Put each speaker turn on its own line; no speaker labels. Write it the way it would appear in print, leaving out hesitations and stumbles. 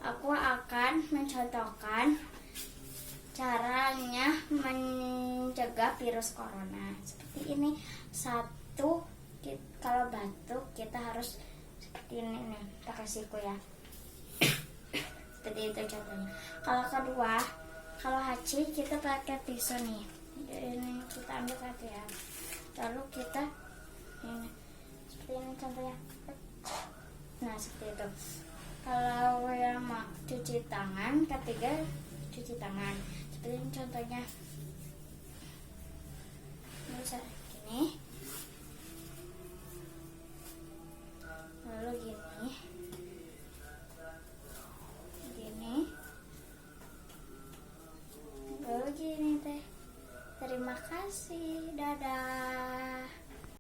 aku akan mencontohkan caranya mencegah virus corona. Seperti ini. Satu, kalau batuk kita harus seperti ini nih, pakai siku ya. Seperti itu contohnya. Kalau kedua, kalau haci kita pakai tisu nih. Ini kita ambil satu ya. Lalu kita ini seperti ini contohnya. Nah, seperti itu. Kalau yang mau cuci tangan, ketiga cuci tangan. Seperti ini contohnya. Bisa